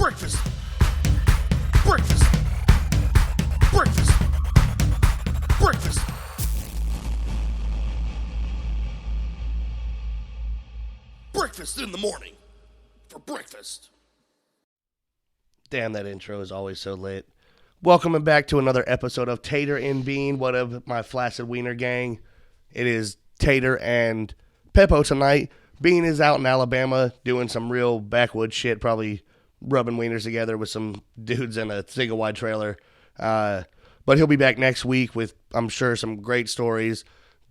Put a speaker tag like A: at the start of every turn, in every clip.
A: Breakfast. Breakfast. Breakfast. Breakfast. Breakfast in the morning. For breakfast.
B: Damn, that intro is always so lit. Welcome back to another episode of Tater N Bean. What of my flaccid wiener gang? It is Tater and Peppo tonight. Bean is out in Alabama doing some real backwoods shit, probably rubbing wieners together with some dudes in a single wide trailer. But he'll be back next week with, I'm sure, some great stories.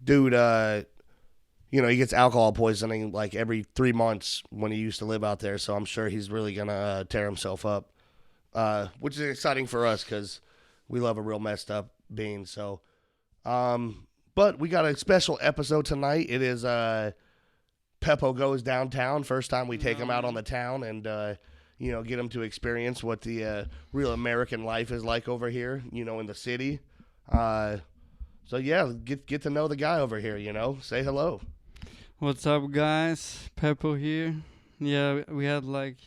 B: Dude, he gets alcohol poisoning like every 3 months when he used to live out there, so I'm sure he's really going to tear himself up, which is exciting for us because we love a real messed up Bean. So, but we got a special episode tonight. It is Peppo Goes Downtown. First time we take him out on the town and, get him to experience what the real American life is like over here, in the city. So, yeah, get to know the guy over here, Say hello.
C: What's up, guys? Peppo here. Yeah, we had like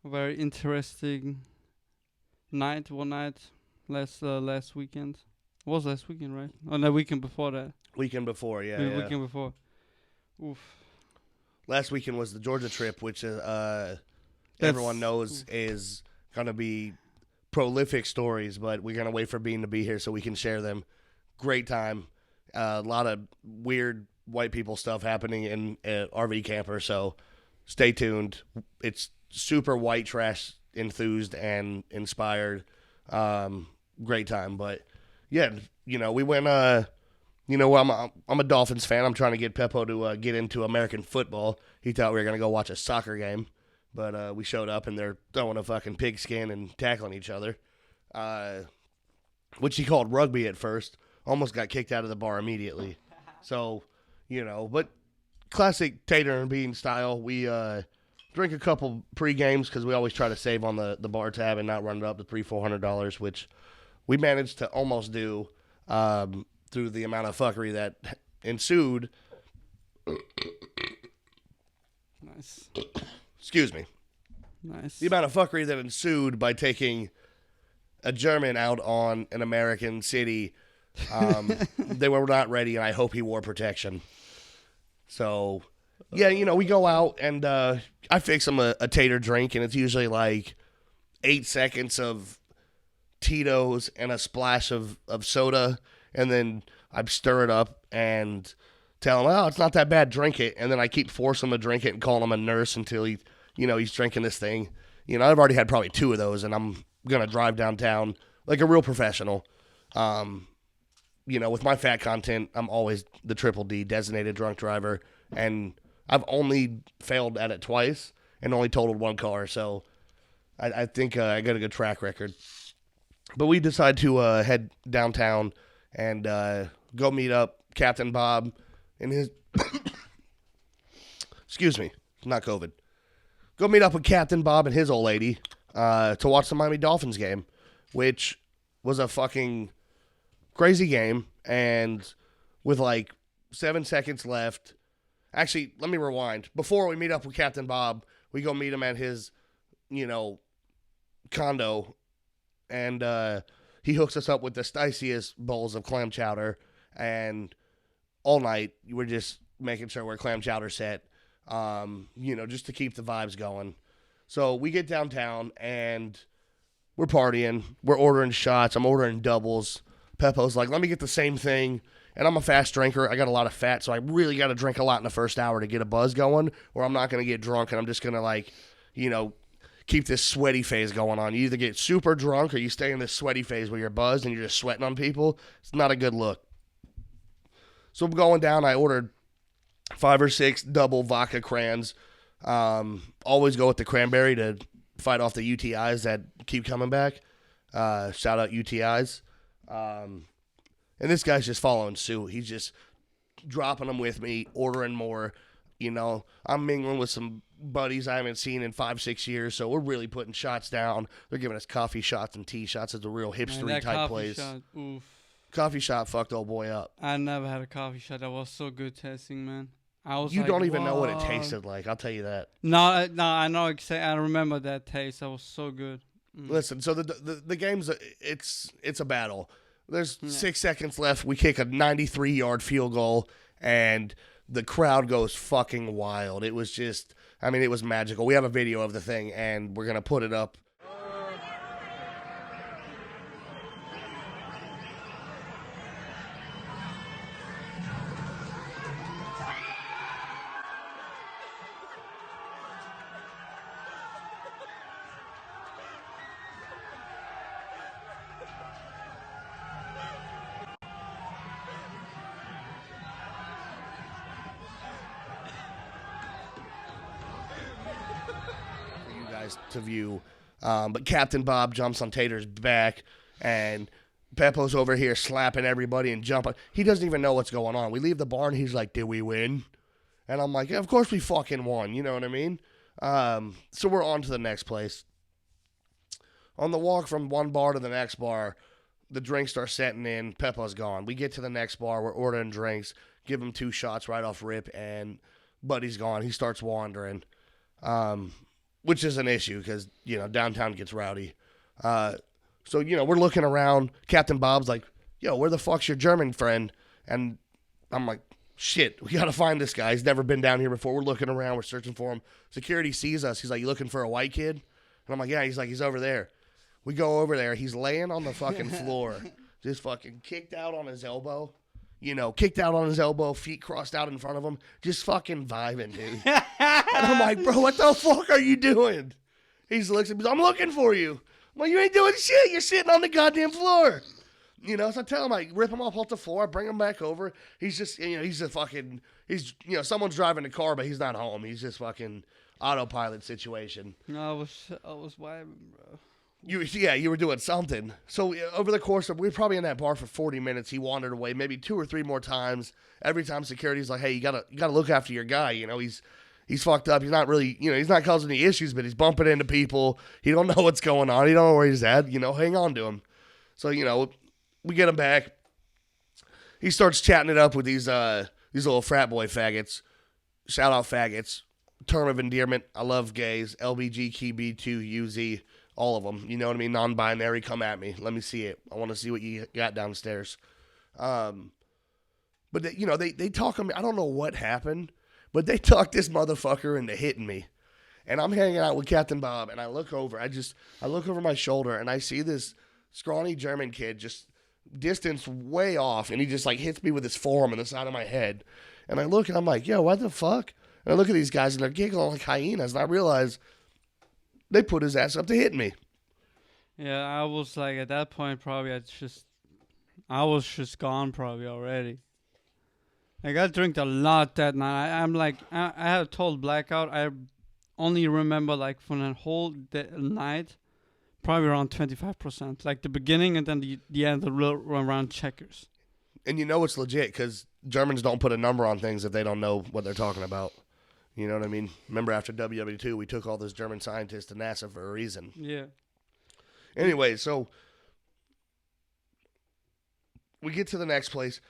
C: a very interesting one night last weekend. It was last weekend, right? Oh, no, weekend before that.
B: Weekend before, yeah.
C: Weekend before. Oof.
B: Last weekend was the Georgia trip, which everyone knows is going to be prolific stories, but we're going to wait for Bean to be here so we can share them. Great time. A lot of weird white people stuff happening in RV camper, so stay tuned. It's super white trash enthused and inspired. Great time. But, yeah, we went I'm a Dolphins fan. I'm trying to get Peppo to get into American football. He thought we were going to go watch a soccer game, but we showed up and they're throwing a fucking pigskin and tackling each other, which he called rugby at first. Almost got kicked out of the bar immediately. So, but classic Tater and Bean style. We drink a couple pre-games because we always try to save on the bar tab and not run it up to $300-400, which we managed to almost do through the amount of fuckery that ensued.
C: Nice.
B: Excuse me.
C: Nice.
B: The amount of fuckery that ensued by taking a German out on an American city. They were not ready, and I hope he wore protection. So, yeah, we go out, and I fix him a tater drink, and it's usually like 8 seconds of Tito's and a splash of soda, and then I stir it up and tell him, oh, it's not that bad, drink it. And then I keep forcing him to drink it and calling him a nurse until he's drinking this thing. I've already had probably 2 of those, and I'm going to drive downtown like a real professional. With my fat content, I'm always the triple D, designated drunk driver, and I've only failed at it twice and only totaled 1 car, so I think I got a good track record. But we decided to head downtown and go meet up Captain Bob and his... Excuse me, not COVID. Go meet up with Captain Bob and his old lady to watch the Miami Dolphins game, which was a fucking... crazy game, and with like 7 seconds left. Actually, let me rewind. Before we meet up with Captain Bob, we go meet him at his, condo, and he hooks us up with the sticiest bowls of clam chowder, and all night we're just making sure we're clam chowder set, just to keep the vibes going. So we get downtown, and we're partying. We're ordering shots. I'm ordering doubles. Peppo's like, let me get the same thing. And I'm a fast drinker. I got a lot of fat, so I really got to drink a lot in the first hour to get a buzz going, or I'm not going to get drunk, and I'm just going to, keep this sweaty phase going on. You either get super drunk or you stay in this sweaty phase where you're buzzed and you're just sweating on people. It's not a good look. So I'm going down. I ordered 5 or 6 double vodka crans. Always go with the cranberry to fight off the UTIs that keep coming back. Shout out UTIs. And this guy's just following suit. He's just dropping them with me, ordering more. I'm mingling with some buddies I haven't seen in 5-6 years, so we're really putting shots down. They're giving us coffee shots and tea shots at the real hipstery type place.
C: Shot, oof.
B: Coffee shot fucked old boy up.
C: I never had a coffee shot that was so good tasting, man. I was
B: You
C: like,
B: don't even know what it
C: "Whoa."
B: tasted like. I'll tell you that.
C: No, I know exactly. I remember that taste. That was so good.
B: Listen, so the game's it's a battle. There's
C: Yeah.
B: 6 seconds left. We kick a 93-yard field goal, and the crowd goes fucking wild. It was just, I mean, it was magical. We have a video of the thing, and we're gonna put it up. To view, but Captain Bob jumps on Tater's back, and Beppo's over here slapping everybody and jumping. He doesn't even know what's going on. We leave the barn. He's like, "Did we win?" And I'm like, yeah, "Of course we fucking won." You know what I mean? So we're on to the next place. On the walk from one bar to the next bar, the drinks start setting in. Beppo's gone. We get to the next bar. We're ordering drinks. Give him 2 shots right off rip, and Buddy's gone. He starts wandering. Which is an issue because, downtown gets rowdy. So, we're looking around. Captain Bob's like, "Yo, where the fuck's your German friend?" And I'm like, "Shit, we got to find this guy. He's never been down here before." We're looking around. We're searching for him. Security sees us. He's like, "You looking for a white kid?" And I'm like, "Yeah." He's like, "He's over there." We go over there. He's laying on the fucking floor, just fucking kicked out on his elbow. Feet crossed out in front of him, just fucking vibing, dude. And I'm like, "Bro, what the fuck are you doing?" He looks at me, "I'm looking for you." I'm like, "You ain't doing shit. You're sitting on the goddamn floor." So I tell him, I rip him off the floor, I bring him back over. He's just, someone's driving the car, but he's not home. He's just fucking autopilot situation.
C: No, I was vibing, bro.
B: You were doing something. So over the course of, we were probably in that bar for 40 minutes. He wandered away maybe 2 or 3 more times. Every time security's like, "Hey, you gotta look after your guy. He's fucked up. He's not really, he's not causing any issues, but he's bumping into people. He don't know what's going on. He don't know where he's at. Hang on to him." So, we get him back. He starts chatting it up with these little frat boy faggots. Shout out faggots. Term of endearment. I love gays. LBG, KB2, UZ. All of them. You know what I mean? Non-binary, come at me. Let me see it. I want to see what you got downstairs. But, they talk him. I don't know what happened, but they talked this motherfucker into hitting me. And I'm hanging out with Captain Bob, and I look over. I look over my shoulder, and I see this scrawny German kid just distance way off, and he just, hits me with his forearm in the side of my head. And I look, and I'm like, "Yo, what the fuck?" And I look at these guys, and they're giggling like hyenas, and I realize they put his ass up to hit me.
C: Yeah, I was like, at that point, probably I was just gone probably already. I got drank a lot that night. I'm like, I had a total blackout. I only remember from the whole night, probably around 25%. Like the beginning and then the end, around checkers.
B: And it's legit because Germans don't put a number on things if they don't know what they're talking about. You know what I mean? Remember after WW2, we took all those German scientists to NASA for a reason.
C: Yeah.
B: Anyway, so we get to the next place.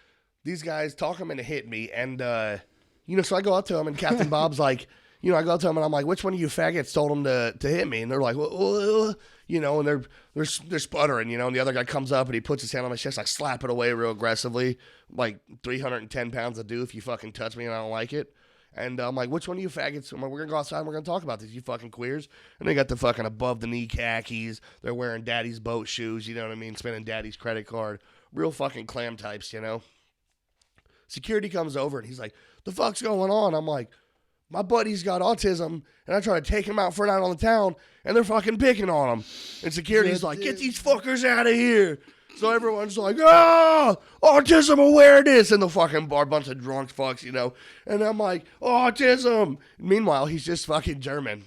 B: These guys talk him into hitting me, and so I go up to him, and Captain Bob's like, I go up to him, and I'm like, "Which one of you faggots told him to hit me?" And they're like, and they're sputtering, and the other guy comes up and he puts his hand on my chest. I slap it away real aggressively, like 310 pounds of do if you fucking touch me and I don't like it. And I'm like, "Which one of you faggots?" I'm like, "We're going to go outside and we're going to talk about this, you fucking queers." And they got the fucking above-the-knee khakis. They're wearing daddy's boat shoes, you know what I mean? Spending daddy's credit card. Real fucking clam types, Security comes over and he's like, "The fuck's going on?" I'm like, "My buddy's got autism, and I try to take him out for a night on the town, and they're fucking picking on him." And security's like, "Get these fuckers out of here." So everyone's like, "Autism awareness," in the fucking bar, bunch of drunk fucks, And I'm like, "Autism." Meanwhile, he's just fucking German.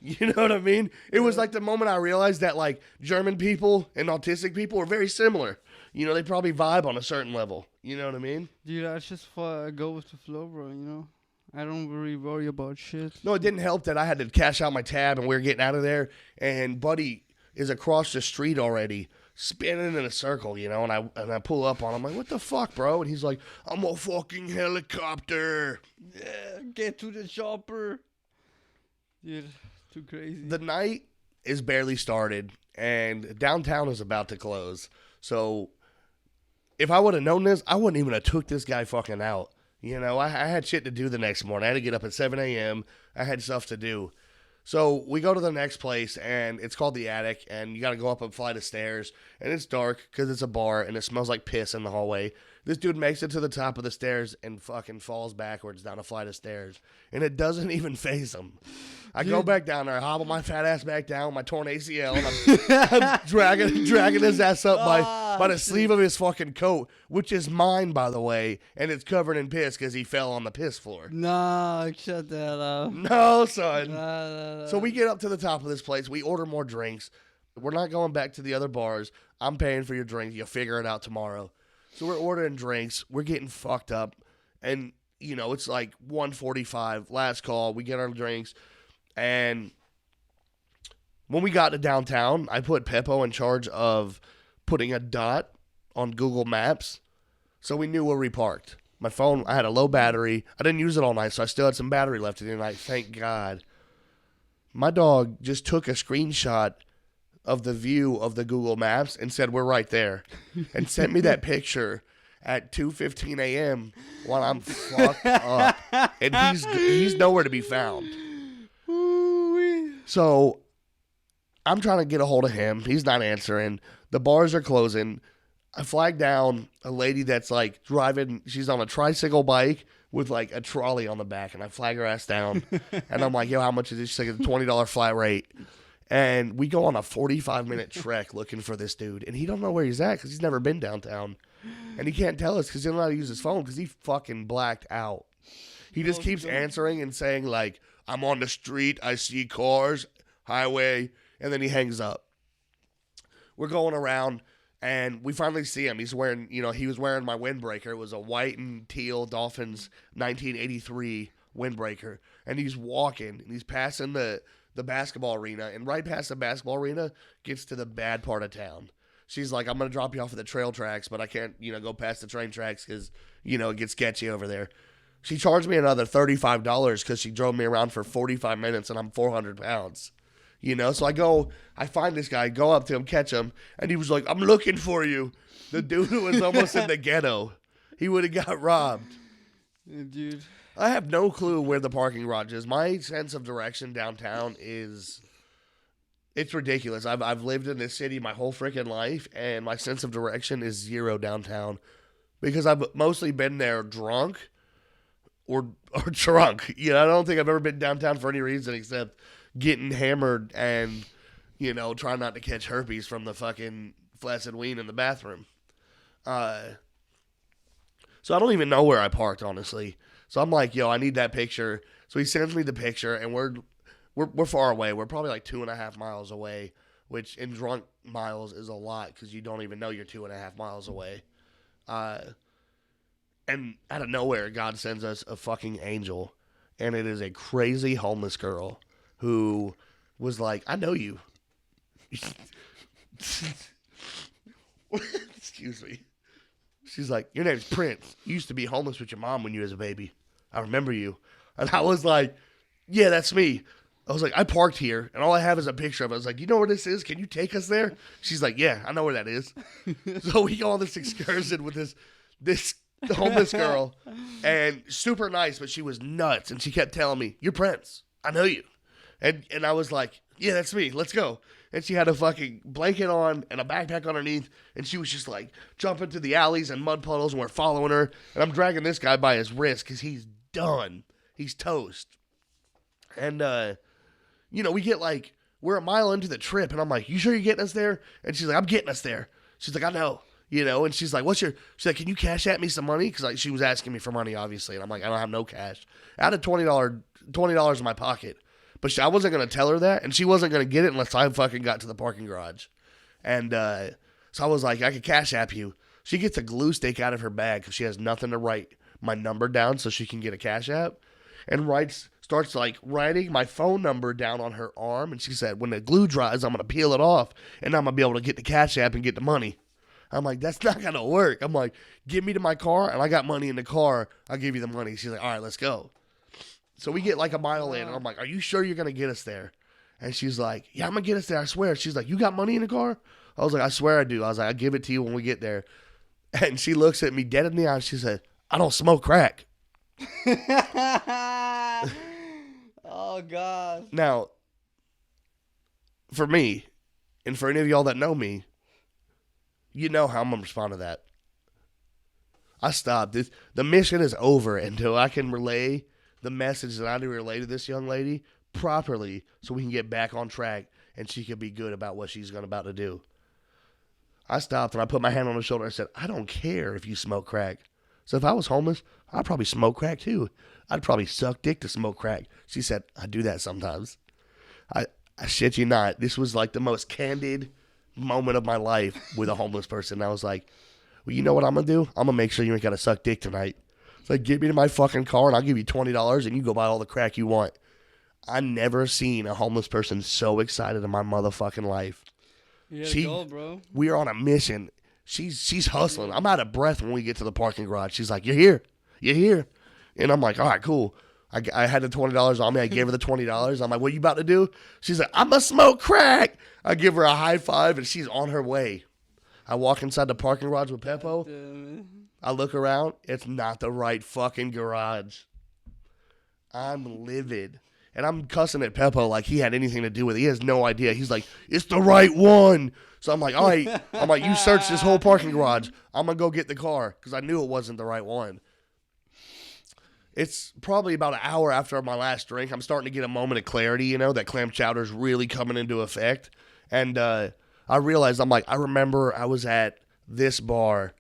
B: You know what I mean? It was like the moment I realized that German people and autistic people are very similar. They probably vibe on a certain level. You know what I mean?
C: Dude, I just go with the flow, bro, I don't really worry about shit.
B: No, it didn't help that I had to cash out my tab and we were getting out of there. And Buddy is across the street already. spinning in a circle, you know, and I pull up on him, like, what the fuck, bro? And he's like, I'm a fucking helicopter.
C: Yeah, get to the chopper. Dude, too crazy.
B: The night is barely started, and downtown is about to close. So if I would have known this, I wouldn't even have took this guy fucking out. You know, I had shit to do the next morning. I had to get up at 7 a.m. I had stuff to do. So we go to the next place, and it's called The Attic, and you got to go up a flight of stairs, and it's dark because it's a bar, and it smells like piss in the hallway. This dude makes it to the top of the stairs and fucking falls backwards down a flight of stairs, and it doesn't even faze him. I go back down there, hobble my fat ass back down with my torn ACL, and I'm dragging his ass up by the sleeve of his fucking coat, which is mine, by the way, and it's covered in piss because he fell on the piss floor.
C: No, shut that up.
B: No, son.
C: No.
B: So we get up to the top of this place. We order more drinks. We're not going back to the other bars. I'm paying for your drink. You'll figure it out tomorrow. So we're ordering drinks. We're getting fucked up. And, you know, it's like 1:45, last call. We get our drinks. And when we got to downtown, I put Peppo in charge of putting a dot on Google Maps so we knew where we parked. My phone, I had a low battery. I didn't use it all night, so I still had some battery left in the night. Thank God. My dog just took a screenshot of the view of the Google Maps and said, we're right there. And sent me that picture at 2:15 a.m. while I'm fucked up. And he's nowhere to be found. So I'm trying to get a hold of him. He's not answering. The bars are closing. I flag down a lady that's like driving. She's on a tricycle bike with like a trolley on the back, and I flag her ass down. And I'm like, yo, how much is this? She's like, a $20 flat rate. And we go on a 45-minute trek looking for this dude, and he don't know where he's at because he's never been downtown. And he can't tell us because he don't know how to use his phone because he fucking blacked out. He just keeps answering and saying like, I'm on the street, I see cars, highway, and then he hangs up. We're going around, and we finally see him. He's wearing, you know, he was wearing my windbreaker. It was a white and teal Dolphins 1983 windbreaker, and he's walking, and he's passing the basketball arena, and right past the basketball arena gets to the bad part of town. She's like, I'm going to drop you off at the trail tracks, but I can't, you know, go past the train tracks because, you know, it gets sketchy over there. She charged me another $35 because she drove me around for 45 minutes, and I'm 400 pounds. You know, so I find this guy, go up to him, catch him, and he was like, I'm looking for you. The dude was almost in the ghetto. He would have got robbed.
C: Dude.
B: I have no clue where the parking garage is. My sense of direction downtown it's ridiculous. I've lived in this city my whole freaking life, and my sense of direction is zero downtown because I've mostly been there drunk or drunk. You know, I don't think I've ever been downtown for any reason except getting hammered and, you know, trying not to catch herpes from the fucking flaccid ween in the bathroom. So I don't even know where I parked, honestly. So I'm like, yo, I need that picture. So he sends me the picture, and we're far away. We're probably like 2.5 miles away, which in drunk miles is a lot because you don't even know you're 2.5 miles away. And out of nowhere, God sends us a fucking angel, and it is a crazy homeless girl who was like, I know you. Excuse me. She's like, your name's Prince. You used to be homeless with your mom when you was a baby. I remember you. And I was like, yeah, that's me. I was like, I parked here, and all I have is a picture of it. I was like, you know where this is? Can you take us there? She's like, yeah, I know where that is. So we go on this excursion with this homeless girl, and super nice, but she was nuts, and she kept telling me, you're Prince. I know you. And I was like, yeah, that's me. Let's go. And she had a fucking blanket on and a backpack underneath, and she was just like jumping through the alleys and mud puddles, and we're following her. And I'm dragging this guy by his wrist because he's done. He's toast. And, you know, we're a mile into the trip, and I'm like, you sure you're getting us there? And she's like, I'm getting us there. She's like, I know. You know, and she's like, she's like, can you cash at me some money? Because like, she was asking me for money, obviously. And I'm like, I don't have no cash. I had a $20 in my pocket. But I wasn't going to tell her that, and she wasn't going to get it unless I fucking got to the parking garage. And so I was like, I could cash app you. She gets a glue stick out of her bag because she has nothing to write my number down so she can get a cash app, and writes starts like writing my phone number down on her arm, and she said, when the glue dries, I'm going to peel it off, and I'm going to be able to get the Cash App and get the money. I'm like, that's not going to work. I'm like, get me to my car, and I got money in the car. I'll give you the money. She's like, all right, let's go. So we get like a mile in, and I'm like, are you sure you're going to get us there? And she's like, yeah, I'm going to get us there, I swear. She's like, you got money in the car? I was like, I swear I do. I was like, I'll give it to you when we get there. And she looks at me dead in the eye, and she said, I don't smoke crack.
C: Oh, God.
B: Now, for me, and for any of y'all that know me, you know how I'm going to respond to that. I stopped. The mission is over until I can relay the message that I need to relay to this young lady properly so we can get back on track and she can be good about what she's about to do. I stopped and I put my hand on her shoulder and I said, I don't care if you smoke crack. So if I was homeless, I'd probably smoke crack too. I'd probably suck dick to smoke crack. She said, I do that sometimes. I shit you not. This was like the most candid moment of my life with a homeless person. I was like, well, you know what I'm going to do? I'm going to make sure you ain't got to suck dick tonight. It's like, get me to my fucking car and I'll give you $20 and you go buy all the crack you want. I never seen a homeless person so excited in my motherfucking life.
C: Go, bro.
B: We are on a mission. She's hustling. I'm out of breath when we get to the parking garage. She's like, you're here. You're here. And I'm like, all right, cool. I had the $20 on me. I gave her the $20. I'm like, what are you about to do? She's like, I'm going to smoke crack. I give her a high five, and she's on her way. I walk inside the parking garage with Peppo. I look around. It's not the right fucking garage. I'm livid. And I'm cussing at Peppo like he had anything to do with it. He has no idea. He's like, it's the right one. So I'm like, all right. I'm like, you search this whole parking garage. I'm going to go get the car because I knew it wasn't the right one. It's probably about an hour after my last drink. I'm starting to get a moment of clarity, you know, that clam chowder's really coming into effect. And I realized, I'm like, I remember I was at this bar.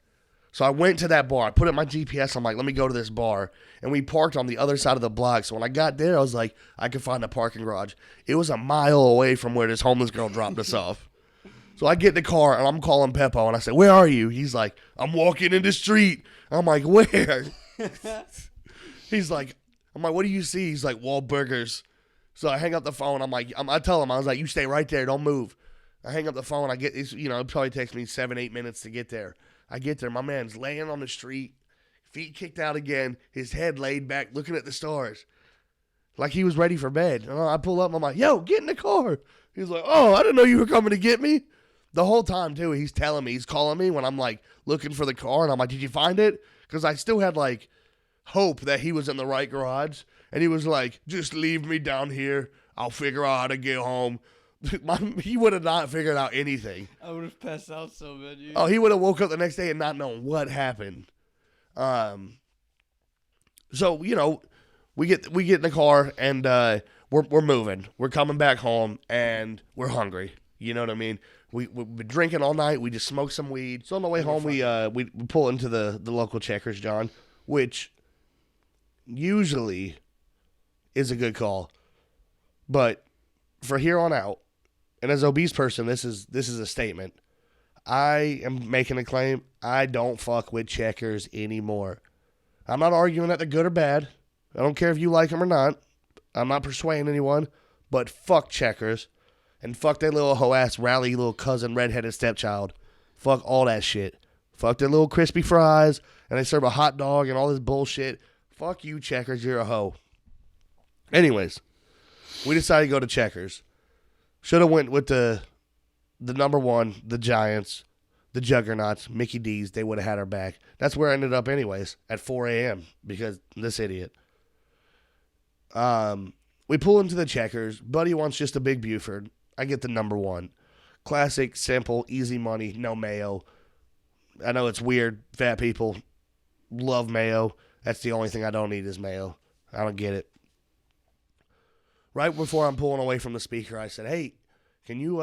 B: So I went to that bar. I put in my GPS. I'm like, let me go to this bar. And we parked on the other side of the block. So when I got there, I was like, I could find a parking garage. It was a mile away from where this homeless girl dropped us off. So I get in the car, and I'm calling Peppo. And I said, where are you? He's like, I'm walking in the street. I'm like, where? He's like, I'm like, what do you see? He's like, Wahlburgers. So I hang up the phone. I'm like, I tell him, I was like, you stay right there. Don't move. I hang up the phone. I get this, you know, it probably takes me 7-8 minutes to get there. I get there. My man's laying on the street, feet kicked out again, his head laid back, looking at the stars, like he was ready for bed. And I pull up. And I'm like, yo, get in the car. He's like, oh, I didn't know you were coming to get me. The whole time, too, he's telling me, he's calling me when I'm, like, looking for the car. And I'm like, did you find it? Because I still had, like, hope that he was in the right garage. And he was like, just leave me down here. I'll figure out how to get home. He would have not figured out anything.
C: I would have passed out so bad. Dude.
B: Oh, he would have woke up the next day and not known what happened. So, you know, we get in the car and we're moving. We're coming back home and we're hungry. You know what I mean? We've been drinking all night. We just smoked some weed. So on the way home, we pull into the local Checkers, John, which usually is a good call. But for here on out, and as an obese person, this is a statement. I am making a claim. I don't fuck with Checkers anymore. I'm not arguing that they're good or bad. I don't care if you like them or not. I'm not persuading anyone. But fuck Checkers. And fuck that little hoe-ass rally little cousin redheaded stepchild. Fuck all that shit. Fuck their little crispy fries. And they serve a hot dog and all this bullshit. Fuck you, Checkers. You're a hoe. Anyways, we decided to go to Checkers. Should have went with the number one, the Giants, the Juggernauts, Mickey D's. They would have had our back. That's where I ended up anyways, at 4 a.m. because this idiot. We pull into the Checkers. Buddy wants just a Big Buford. I get the number one. Classic, simple, easy money, no mayo. I know it's weird. Fat people love mayo. That's the only thing I don't eat is mayo. I don't get it. Right before I'm pulling away from the speaker, I said, hey, can you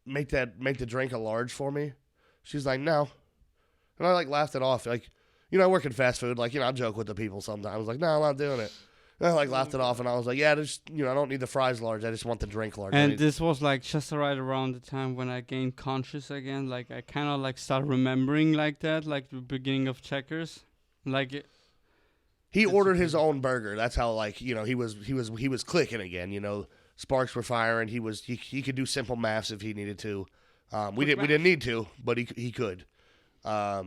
B: make the drink a large for me? She's like, no. And I like laughed it off. Like, you know, I work in fast food. Like, you know, I joke with the people sometimes. I was like, no, I'm not doing it. And I like laughed it off, and I was like, yeah, just, you know, I don't need the fries large. I just want the drink large.
C: And this was like just right around the time when I gained conscious again. Like I kind of like started remembering like that, like the beginning of Checkers. Like
B: He ordered his own burger. That's how, like, you know, he was clicking again. You know, sparks were firing. He could do simple maths if he needed to. We didn't need to, but he could. But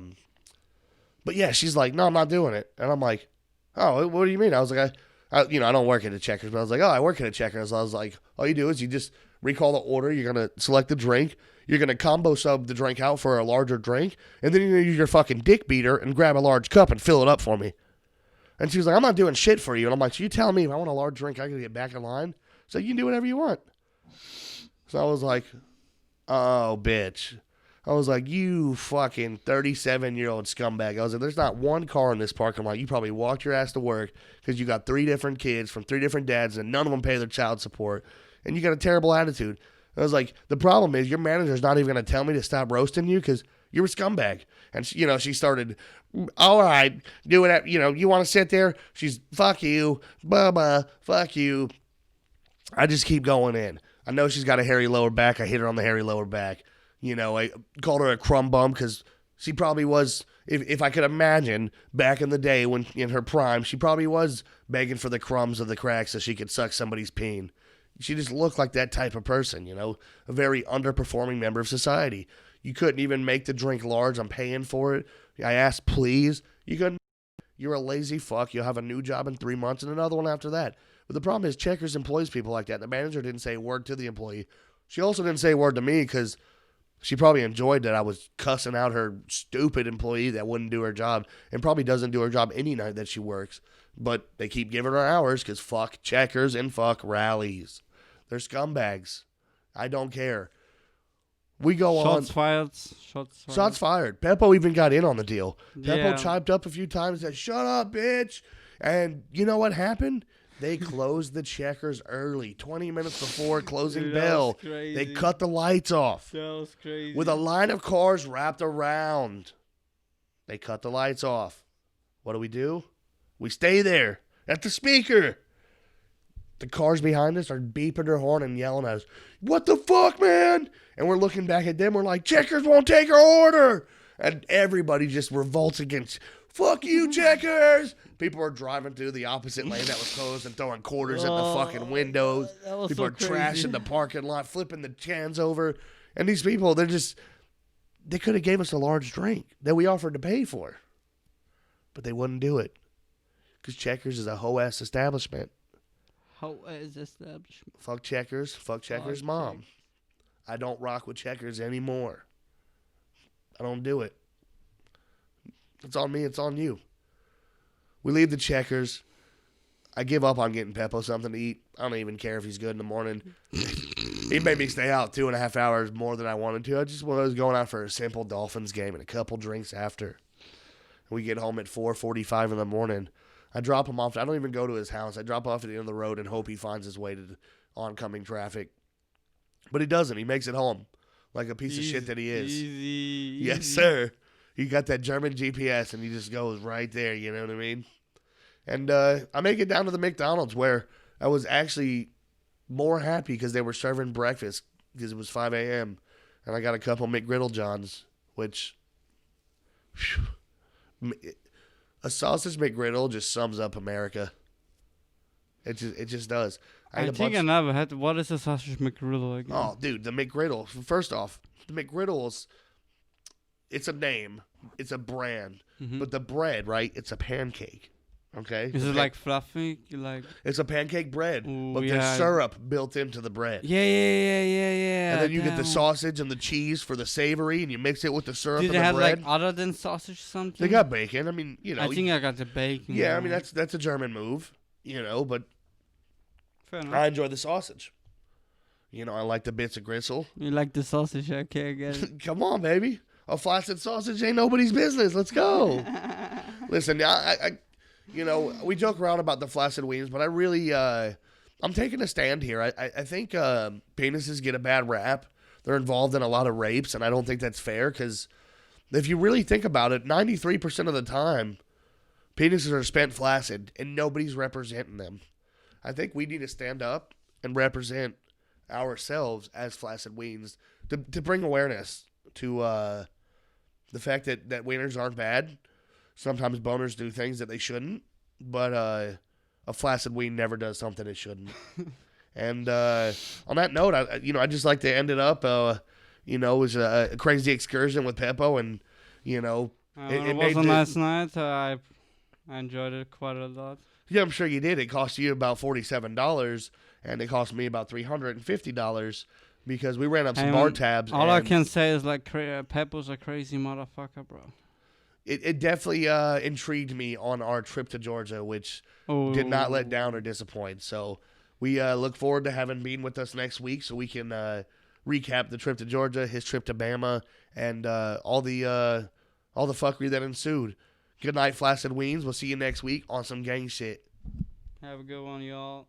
B: yeah, she's like, no, I'm not doing it, and I'm like, oh, what do you mean? I was like, I don't work at a Checkers, but I was like, oh, I work at a Checkers. I was like, all you do is you just recall the order. You're gonna select the drink. You're gonna combo sub the drink out for a larger drink, and then you're gonna use your fucking dick beater and grab a large cup and fill it up for me. And she was like, I'm not doing shit for you. And I'm like, so you tell me if I want a large drink, I got to get back in line? So you can do whatever you want. So I was like, oh, bitch. I was like, you fucking 37-year-old scumbag. I was like, there's not one car in this parking lot. You probably walked your ass to work because you got 3 different kids from 3 different dads and none of them pay their child support. And you got a terrible attitude. I was like, the problem is your manager's not even going to tell me to stop roasting you because you're a scumbag. And, she started, all right, do it. You want to sit there? She's, fuck you, Bubba, fuck you. I just keep going in. I know she's got a hairy lower back. I hit her on the hairy lower back. I called her a crumb bum because she probably was, if I could imagine, back in the day when in her prime, she probably was begging for the crumbs of the crack so she could suck somebody's peen. She just looked like that type of person, a very underperforming member of society. You couldn't even make the drink large. I'm paying for it. I asked, please. You couldn't. You're a lazy fuck. You'll have a new job in 3 months and another one after that. But the problem is Checkers employs people like that. The manager didn't say a word to the employee. She also didn't say a word to me because she probably enjoyed that I was cussing out her stupid employee that wouldn't do her job and probably doesn't do her job any night that she works. But they keep giving her hours because fuck Checkers and fuck Rallies. They're scumbags. I don't care. We go
C: Shots
B: on.
C: fired.
B: Shots fired. Peppo even got in on the deal.
C: Yeah.
B: Peppo chiped up a few times and said, shut up, bitch. And you know what happened? They closed the Checkers early, 20 minutes before closing bell. They cut the lights off.
C: That was crazy.
B: With a line of cars wrapped around. They cut the lights off. What do? We stay there at the speaker. The cars behind us are beeping their horn and yelling at us, what the fuck, man? And we're looking back at them. We're like, Checkers won't take our order. And everybody just revolts against, fuck you, Checkers. People are driving through the opposite lane that was closed and throwing quarters at the fucking windows. People are trashing the parking lot, flipping the cans over. And these people, they could have gave us a large drink that we offered to pay for. But they wouldn't do it. Because Checkers is a hoe-ass establishment.
C: Hoe-ass establishment.
B: Fuck Checkers. Fuck Checkers' mom. I don't rock with Checkers anymore. I don't do it. It's on me. It's on you. We leave the Checkers. I give up on getting Peppo something to eat. I don't even care if he's good in the morning. He made me stay out 2.5 hours more than I wanted to. I just was going out for a simple Dolphins game and a couple drinks after. We get home at 4:45 in the morning. I drop him off. I don't even go to his house. I drop off at the end of the road and hope he finds his way to the oncoming traffic. But he doesn't. He makes it home like a piece of shit that he is.
C: Easy.
B: Yes, sir. He got that German GPS and he just goes right there. You know what I mean? And I make it down to the McDonald's where I was actually more happy because they were serving breakfast because it was 5 a.m. And I got a couple McGriddle Johns, which a sausage McGriddle just sums up America. It just does.
C: I think I never had. What is a sausage McGriddle again?
B: Oh, dude, the McGriddle. First off, the McGriddles, it's a name. It's a brand. Mm-hmm. But the bread, right, it's a pancake. Okay?
C: Is it like fluffy?
B: It's a pancake bread.
C: Ooh,
B: but there's syrup built into the bread.
C: Yeah.
B: And then you get the sausage and the cheese for the savory, and you mix it with the syrup and the bread.
C: Did they have, other than sausage something?
B: They got bacon. I mean,
C: I think I got the bacon.
B: Yeah, I mean, that's a German move, but
C: fair enough.
B: I enjoy the sausage. I like the bits of gristle.
C: You like the sausage? I can't get it.
B: Come on, baby. A flaccid sausage ain't nobody's business. Let's go. Listen, I we joke around about the flaccid wings, but I really, I'm taking a stand here. I think penises get a bad rap. They're involved in a lot of rapes, and I don't think that's fair because if you really think about it, 93% of the time, penises are spent flaccid, and nobody's representing them. I think we need to stand up and represent ourselves as flaccid wings to bring awareness to the fact that wieners aren't bad. Sometimes boners do things that they shouldn't, but a flaccid ween never does something it shouldn't. And on that note, I just like to end it up. It was a crazy excursion with Peppo, and
C: it wasn't last night. I enjoyed it quite a lot.
B: Yeah, I'm sure you did. It cost you about $47, and it cost me about $350 because we ran up some bar tabs.
C: All I can say is like Peppo's a crazy motherfucker, bro.
B: It definitely intrigued me on our trip to Georgia, which did not let down or disappoint. So we look forward to having Bean with us next week so we can recap the trip to Georgia, his trip to Bama, and all the fuckery that ensued. Good night, Flaccid Weens. We'll see you next week on some gang shit.
C: Have a good one, y'all.